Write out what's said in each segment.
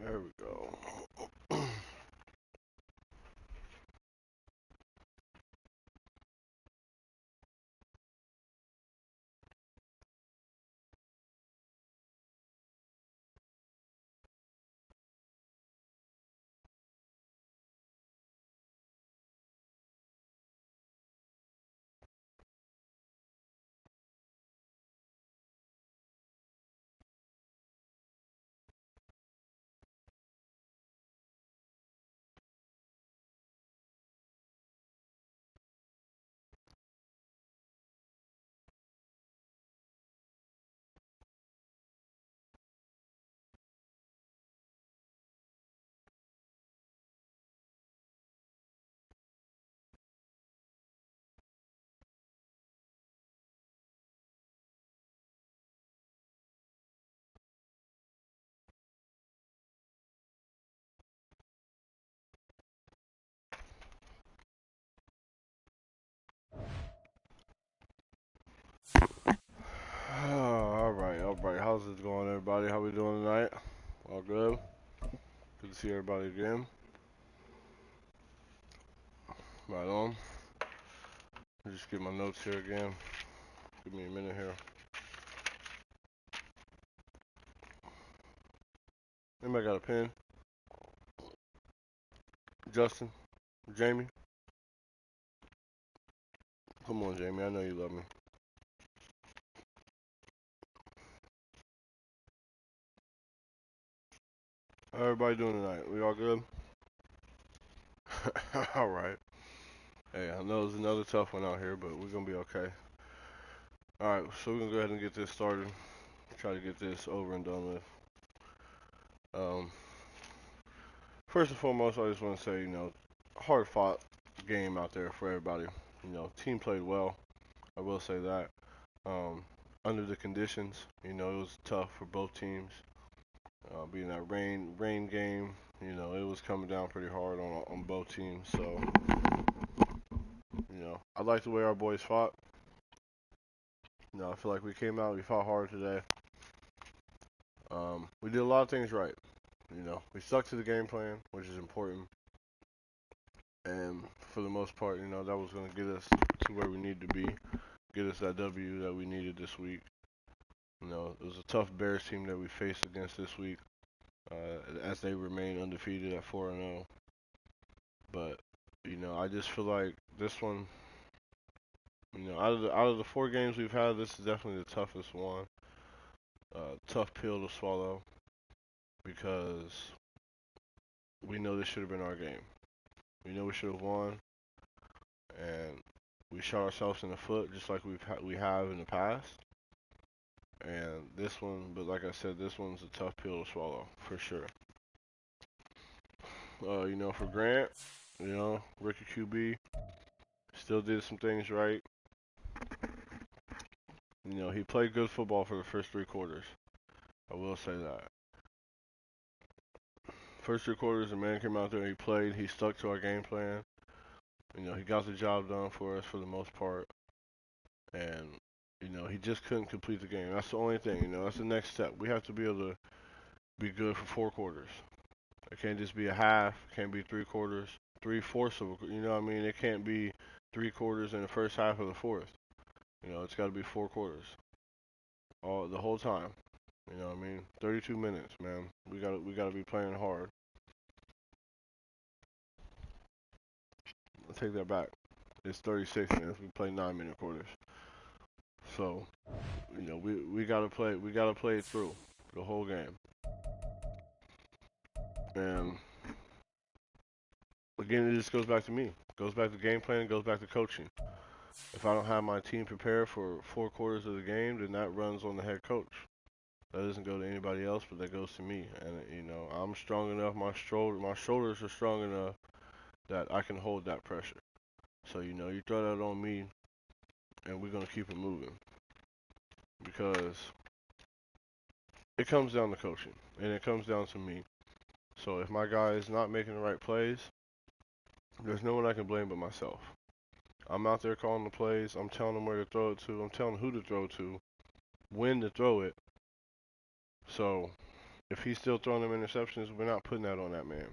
There we go. All right, all right. How's it going, everybody? How we doing tonight? All good. Good to see everybody again. Right on. Let me just get my notes here again. Give me a minute here. Anybody got a pen? Justin? Jamie? Come on, Jamie. I know you love me. How everybody doing tonight? We all good? All right. Hey, I know it's another tough one out here, but we're gonna be okay. All right, so we're gonna go ahead and get this started. Try to get this over and done with. Um, First and foremost, I just want to say, hard fought game out there for everybody. Team played well. I will say that. Um, Under the conditions, it was tough for both teams. Being that rain game, it was coming down pretty hard on both teams. So, I like the way our boys fought. I feel like we came out, we fought hard today. We did a lot of things right. We stuck to the game plan, which is important. And for the most part, that was going to get us to where we need to be, get us that W that we needed this week. It was a tough Bears team that we faced against this week, as they remain undefeated at 4-0. But I just feel like this one, out of the 4 games we've had, this is definitely the toughest one. Tough pill to swallow because we know this should have been our game. We know we should have won, and we shot ourselves in the foot just like we have in the past. And this one, but like I said, this one's a tough pill to swallow for sure. For Grant, rookie QB, still did some things right. He played good football for the first 3 quarters. I will say that. First 3 quarters, the man came out there, he played, he stuck to our game plan. He got the job done for us for the most part. And, he just couldn't complete the game. That's the only thing, that's the next step. We have to be able to be good for 4 quarters. It can't just be a half, it can't be 3 quarters, 3/4 of a, what I mean? It can't be 3 quarters in the first half of the fourth. It's got to be 4 quarters, the whole time. You know what I mean? 32 minutes, man. We gotta be playing hard. I'll take that back. It's 36 minutes. We play 9-minute quarters. So, we gotta play it through the whole game. And again, it just goes back to me. It goes back to game plan. It goes back to coaching. If I don't have my team prepared for 4 quarters of the game, then that runs on the head coach. That doesn't go to anybody else, but that goes to me. And I'm strong enough. My shoulders are strong enough that I can hold that pressure. So you throw that on me, and we're gonna keep it moving because it comes down to coaching, and it comes down to me. So if my guy is not making the right plays, there's no one I can blame but myself. I'm out there calling the plays. I'm telling them where to throw it to. I'm telling who to throw to, when to throw it. So if he's still throwing them interceptions, we're not putting that on that man.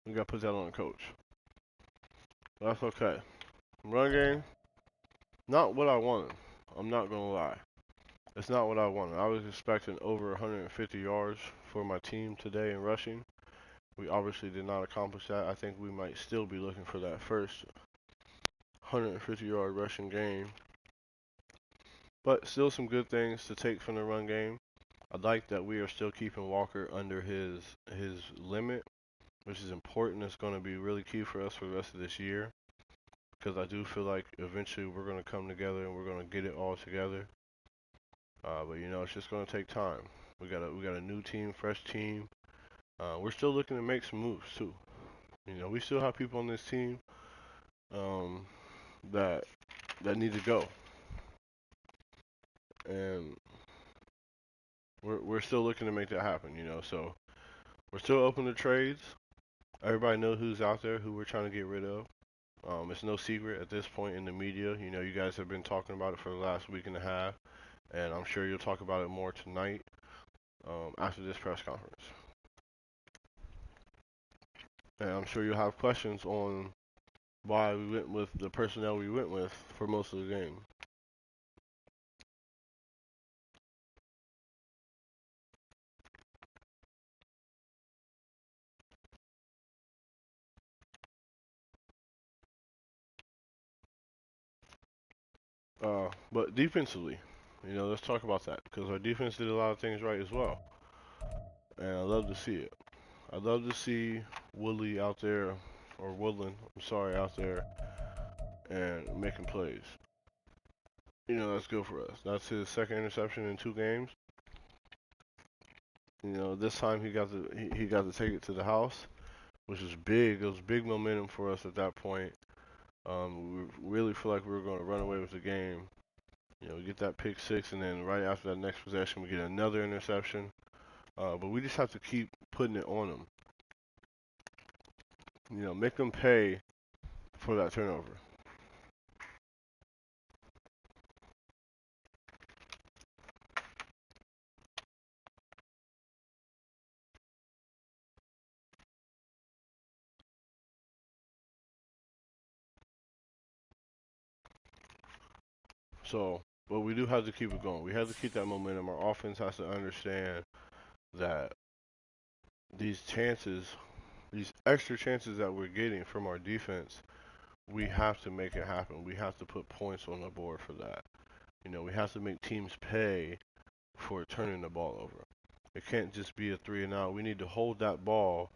We got to put that on the coach. That's okay. Run game, not what I wanted. I'm not going to lie. It's not what I wanted. I was expecting over 150 yards for my team today in rushing. We obviously did not accomplish that. I think we might still be looking for that first 150-yard rushing game. But still some good things to take from the run game. I like that we are still keeping Walker under his limit, which is important. It's going to be really key for us for the rest of this year, because I do feel like eventually we're going to come together and we're going to get it all together. But you know, it's just going to take time. We got a new team, fresh team. We're still looking to make some moves too. You know, we still have people on this team that need to go, and we're still looking to make that happen. You know, so we're still open to trades. Everybody knows who's out there, who we're trying to get rid of. It's no secret at this point in the media. You know, you guys have been talking about it for the last week and a half, and I'm sure you'll talk about it more tonight after this press conference. And I'm sure you'll have questions on why we went with the personnel we went with for most of the game. But defensively, you know, let's talk about that, because our defense did a lot of things right as well, and I love to see it. I love to see Woodley out there, or Woodland, I'm sorry, out there and making plays. You know, that's good for us. That's his second interception in 2 games. You know, this time he got to take it to the house, which is big. It was big momentum for us at that point. We really feel like we were going to run away with the game. You know, we get that pick 6, and then right after that next possession, we get another interception. But we just have to keep putting it on them. You know, make them pay for that turnover. So, but we do have to keep it going. We have to keep that momentum. Our offense has to understand that these chances, these extra chances that we're getting from our defense, we have to make it happen. We have to put points on the board for that. You know, we have to make teams pay for turning the ball over. It can't just be a 3 and out. We need to hold that ball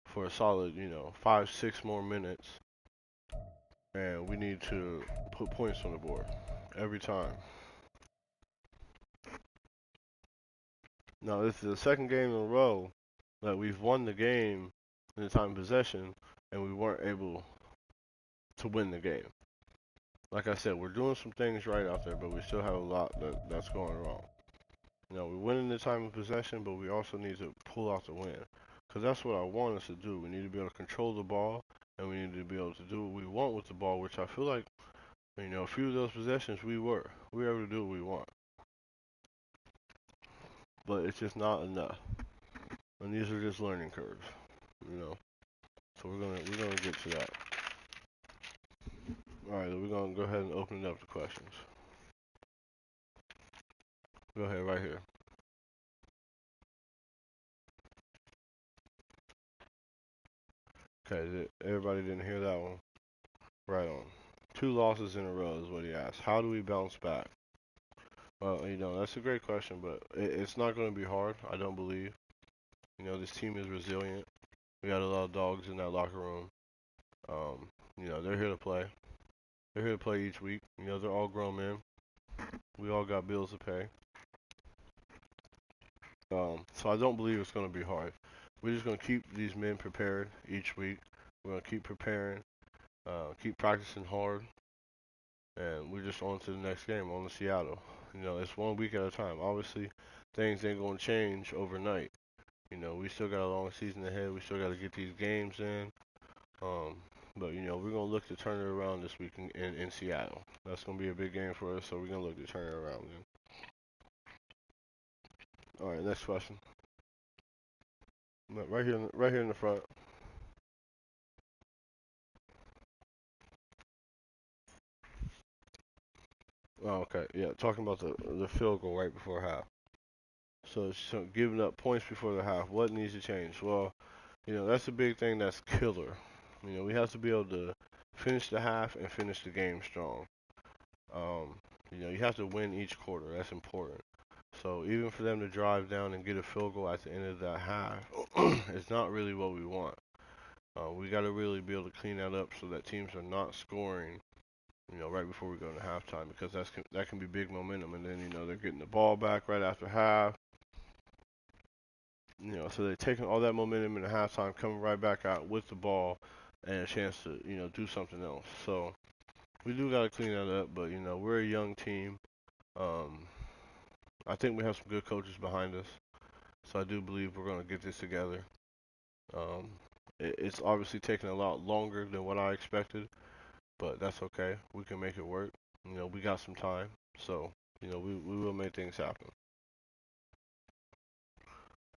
for a solid, 5, 6 more minutes, and we need to put points on the board every time. Now, this is the second game in a row that we've won the game in the time of possession, and we weren't able to win the game. Like I said, we're doing some things right out there, but we still have a lot that's going wrong. You know, we win in the time of possession, but we also need to pull out the win. Because that's what I want us to do. We need to be able to control the ball, and we need to be able to do what we want with the ball, which I feel like, a few of those possessions we were. We were able to do what we want. But it's just not enough. And these are just learning curves, you know. So we're gonna get to that. Alright, we're gonna go ahead and open it up to questions. Go ahead right here. Okay, everybody didn't hear that one? Right on. 2 losses in a row is what he asked. How do we bounce back? Well, that's a great question, but it's not going to be hard, I don't believe. This team is resilient. We got a lot of dogs in that locker room. They're here to play. They're here to play each week. They're all grown men. We all got bills to pay. So I don't believe it's going to be hard. We're just going to keep these men prepared each week. We're going to keep preparing, keep practicing hard, and we're just on to the next game, on to Seattle. It's 1 week at a time. Obviously, things ain't going to change overnight. We still got a long season ahead. We still got to get these games in. But, we're going to look to turn it around this week in Seattle. That's going to be a big game for us, so we're going to look to turn it around then. All right, next question. No, right here in the front. Oh, okay, yeah, talking about the field goal right before half. So giving up points before the half, what needs to change? Well, that's a big thing that's killer. We have to be able to finish the half and finish the game strong. Um, you have to win each quarter. That's important. So even for them to drive down and get a field goal at the end of that half, it's not really what we want. We got to really be able to clean that up so that teams are not scoring, right before we go into halftime, because that can be big momentum, and then they're getting the ball back right after half. So they're taking all that momentum in the halftime, coming right back out with the ball and a chance to do something else. So we do got to clean that up, but we're a young team. Um, I think we have some good coaches behind us, so I do believe we're going to get this together. Um, it's obviously taking a lot longer than what I expected, but that's okay. We can make it work. We got some time, so we will make things happen.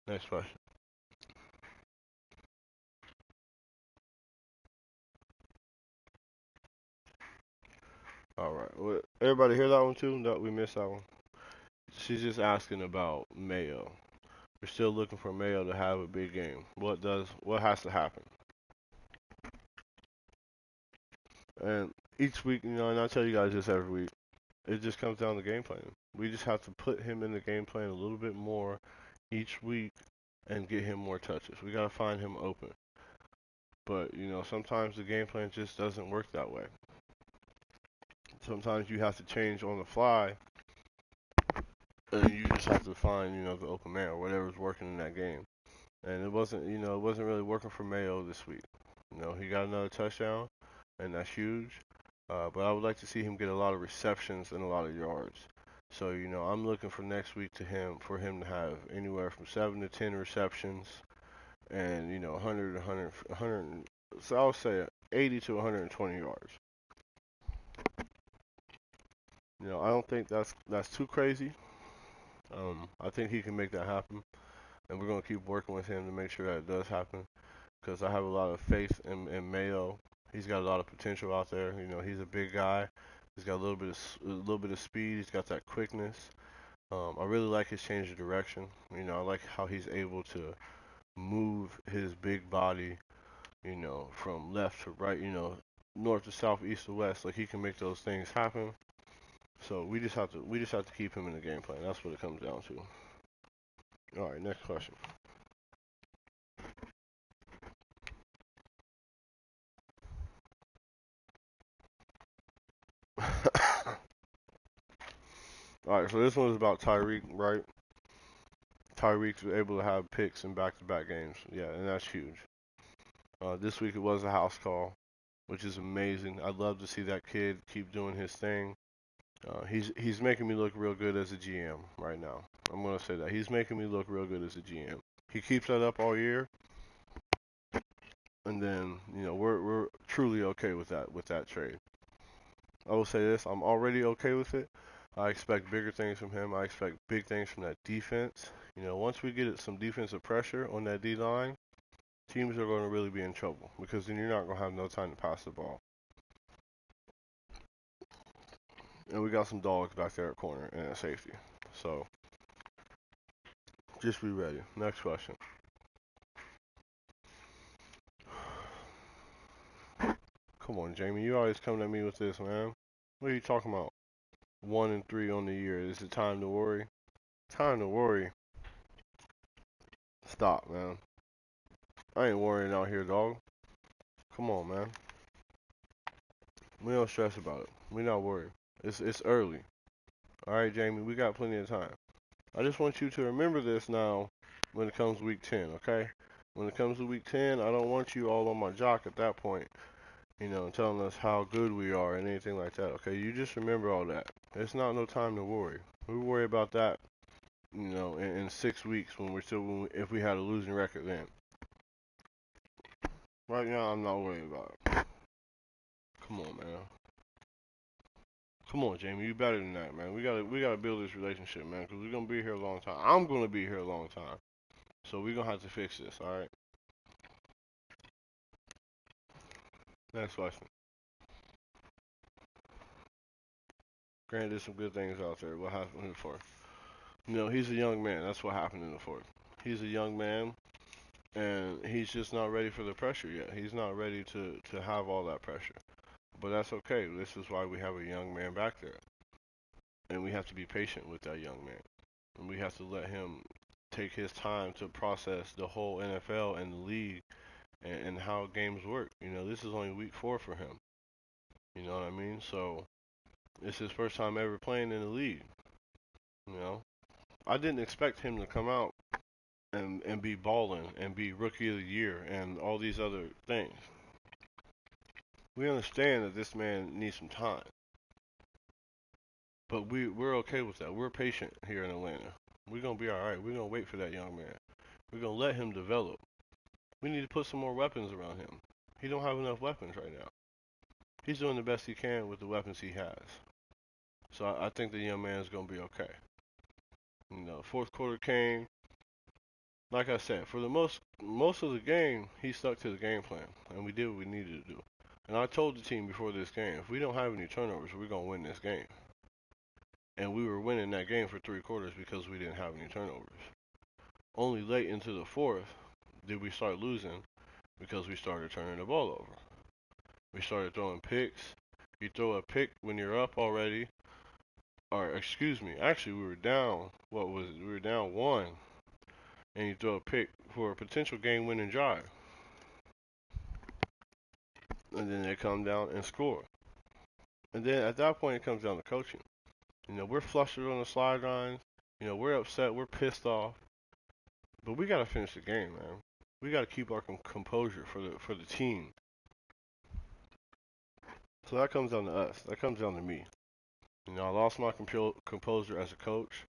Next question. All right. Well, everybody hear that one too? No, we missed that one. She's just asking about Mayo. We're still looking for Mayo to have a big game. What has to happen? And each week, and I tell you guys this every week, it just comes down to game planning. We just have to put him in the game plan a little bit more each week and get him more touches. We got to find him open. But, sometimes the game plan just doesn't work that way. Sometimes you have to change on the fly and you just have to find, the open man or whatever's working in that game. And it wasn't really working for Mayo this week. He got another touchdown, and that's huge. But I would like to see him get a lot of receptions and a lot of yards. So, I'm looking for next week for him to have anywhere from 7 to 10 receptions and, 100, so I'll say 80 to 120 yards. I don't think that's too crazy. I think he can make that happen, and we're gonna keep working with him to make sure that it does happen. Because I have a lot of faith in Mayo. He's got a lot of potential out there. He's a big guy. He's got a little bit of speed. He's got that quickness. I really like his change of direction. I like how he's able to move his big body, from left to right, north to south, east to west. Like he can make those things happen. So we just have to keep him in the game plan. That's what it comes down to. All right, next question. All right, so this one is about Tyreek, right? Tyreek's able to have picks in back-to-back games. Yeah, and that's huge. This week it was a house call, which is amazing. I'd love to see that kid keep doing his thing. He's making me look real good as a GM right now. I'm gonna say that he's making me look real good as a GM. He keeps that up all year, and then we're truly okay with that trade. I will say this: I'm already okay with it. I expect bigger things from him. I expect big things from that defense. Once we get some defensive pressure on that D line, teams are going to really be in trouble because then you're not going to have no time to pass the ball. And we got some dogs back there at corner and at safety. So just be ready. Next question. Come on, Jamie. You always coming at me with this, man. What are you talking about? 1-3 on the year. Is it time to worry? Time to worry. Stop, man. I ain't worrying out here, dog. Come on, man. We don't stress about it. We not worried. It's early. All right, Jamie. We got plenty of time. I just want you to remember this now when it comes to week 10, okay? When it comes to week 10, I don't want you all on my jock at that point, telling us how good we are and anything like that, okay? You just remember all that. It's not no time to worry. We worry about that, in 6 weeks if we had a losing record then. Right now, I'm not worried about it. Come on, man. Come on, Jamie, you better than that, man. We gotta build this relationship, man, because we're gonna be here a long time. I'm gonna be here a long time, so we're gonna have to fix this. All right. Next question. Grant did some good things out there. What happened in the fourth? You know, he's a young man. That's what happened in the fourth. He's a young man, and he's just not ready for the pressure yet. He's not ready to have all that pressure. But that's okay. This is why we have a young man back there, and we have to be patient with that young man, and we have to let him take his time to process the whole NFL and the league and how games work. You know, this is only week 4 for him. You know what I mean? So it's his first time ever playing in the league. You know, I didn't expect him to come out and be balling and be rookie of the year and all these other things. We understand that this man needs some time, but we're okay with that. We're patient here in Atlanta. We're gonna be all right. We're gonna wait for that young man. We're gonna let him develop. We need to put some more weapons around him. He don't have enough weapons right now. He's doing the best he can with the weapons he has. So I think the young man is gonna be okay. You know, fourth quarter came. Like I said, for the most of the game, he stuck to the game plan, and we did what we needed to do. And I told the team before this game, if we don't have any turnovers, we're gonna win this game. And we were winning that game for 3 quarters because we didn't have any turnovers. Only late into the fourth did we start losing because we started turning the ball over. We started throwing picks. You throw a pick when you're up already, or excuse me, actually we were down. What was it? We were down 1, and you throw a pick for a potential game-winning drive, and then they come down and score. And then at that point, it comes down to coaching. You know, we're flustered on the sidelines. You know, we're upset. We're pissed off. But we gotta finish the game, man. We gotta keep our composure for the team. So that comes down to us. That comes down to me. You know, I lost my composure as a coach,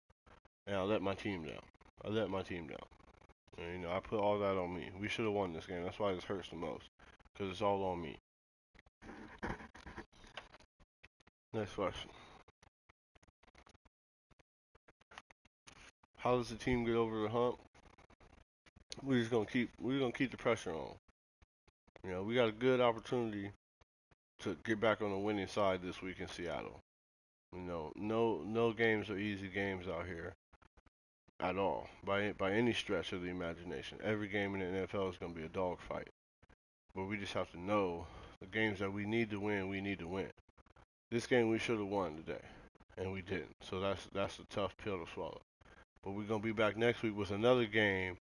and I let my team down. I let my team down. And, you know, I put all that on me. We should have won this game. That's why this hurts the most, because it's all on me. Next question. How does the team get over the hump? We're gonna keep the pressure on. You know, we got a good opportunity to get back on the winning side this week in Seattle. You know, no games are easy games out here at all by any stretch of the imagination. Every game in the NFL is going to be a dogfight. But we just have to know the games that we need to win, we need to win. This game we should have won today, and we didn't. So that's a tough pill to swallow. But we're going to be back next week with another game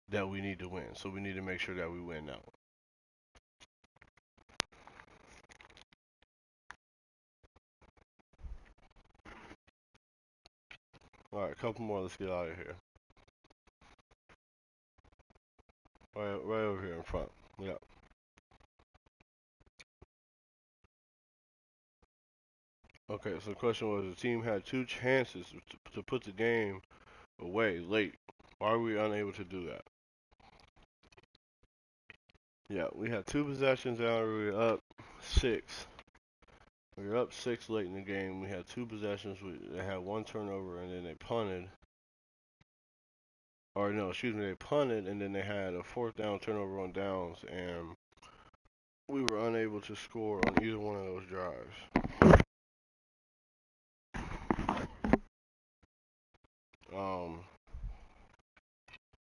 that we need to win. So we need to make sure that we win that one. All right, a couple more. Let's get out of here. Right over here in front. Yeah. Okay, so the question was, the team had 2 chances to put the game away late. Why were we unable to do that? Yeah, we had 2 possessions and we were up 6. We were up 6 late in the game. We had 2 possessions. They had 1 turnover and then they punted. Or no, excuse me, they punted and then they had a 4th down turnover on downs, and we were unable to score on either one of those drives. Um,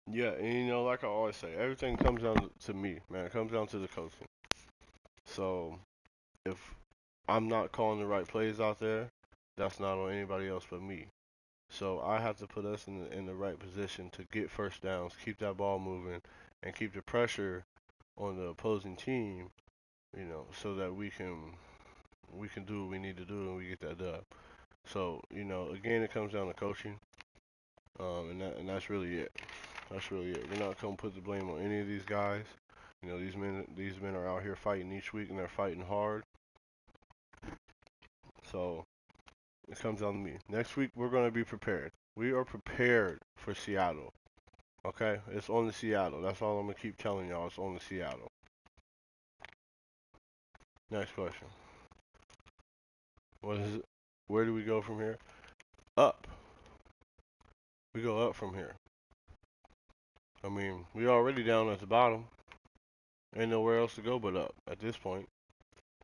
yeah, and you know, like I always say, everything comes down to me, man. It comes down to the coaching. So if I'm not calling the right plays out there, that's not on anybody else but me. So I have to put us in the right position to get first downs, keep that ball moving, and keep the pressure on the opposing team, you know, so that we can do what we need to do and we get that done. So, you know, again, it comes down to coaching, and that's really it. That's really it. We're not gonna put the blame on any of these guys. You know, these men are out here fighting each week and they're fighting hard. So it comes down to me. Next week we're gonna be prepared. We are prepared for Seattle. Okay? It's on the Seattle. That's all I'm gonna keep telling y'all. It's on the Seattle. Next question. What is it? where do we go from here? Up. We go up from here. I mean, we already down at the bottom. Ain't nowhere else to go but up at this point.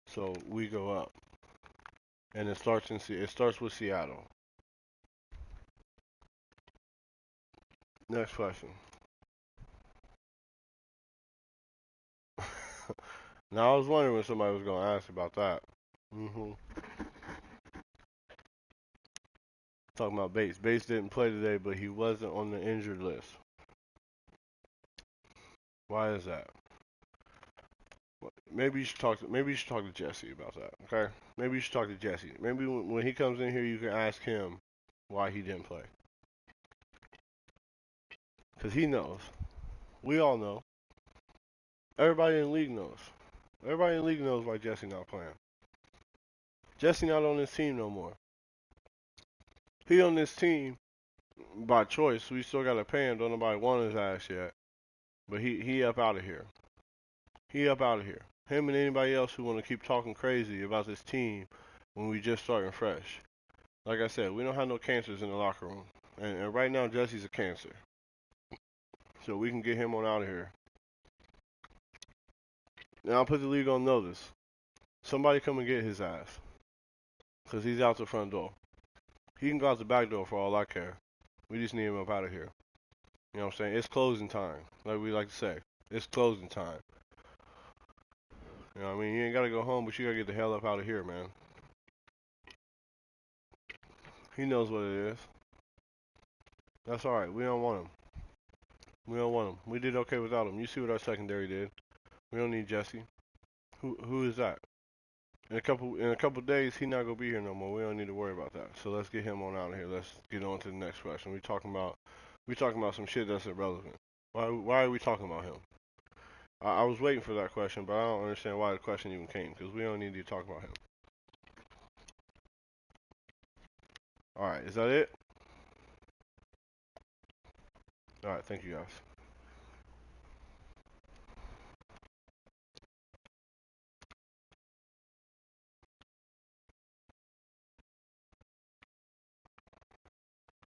So we go up, and it starts with Seattle. Next question. Now I was wondering when somebody was gonna ask about that. Talking about Bates. Bates didn't play today, but he wasn't on the injured list. Why is that? Maybe you should talk to Jesse about that. Okay? Maybe you should talk to Jesse. Maybe when he comes in here, you can ask him why he didn't play. Cause he knows. We all know. Everybody in the league knows. Everybody in the league knows why Jesse not playing. Jesse not on this team no more. He on this team by choice. We still gotta pay him. Don't nobody want his ass yet. But he up out of here. He up out of here. Him and anybody else who want to keep talking crazy about this team when we just starting fresh. Like I said, we don't have no cancers in the locker room. And right now, Jesse's a cancer. So we can get him on out of here. Now I'll put the league on notice. Somebody come and get his ass. Because he's out the front door. He can go out the back door for all I care. We just need him up out of here. You know what I'm saying? It's closing time. Like we like to say. It's closing time. You know what I mean? You ain't got to go home, but you got to get the hell up out of here, man. He knows what it is. That's alright. We don't want him. We don't want him. We did okay without him. You see what our secondary did. We don't need Jesse. Who is that? In a couple days, he not gonna be here no more. We don't need to worry about that. So let's get him on out of here. Let's get on to the next question. We talking about some shit that's irrelevant. Why are we talking about him? I was waiting for that question, but I don't understand why the question even came, because we don't need to talk about him. Alright, is that it? Alright, thank you guys.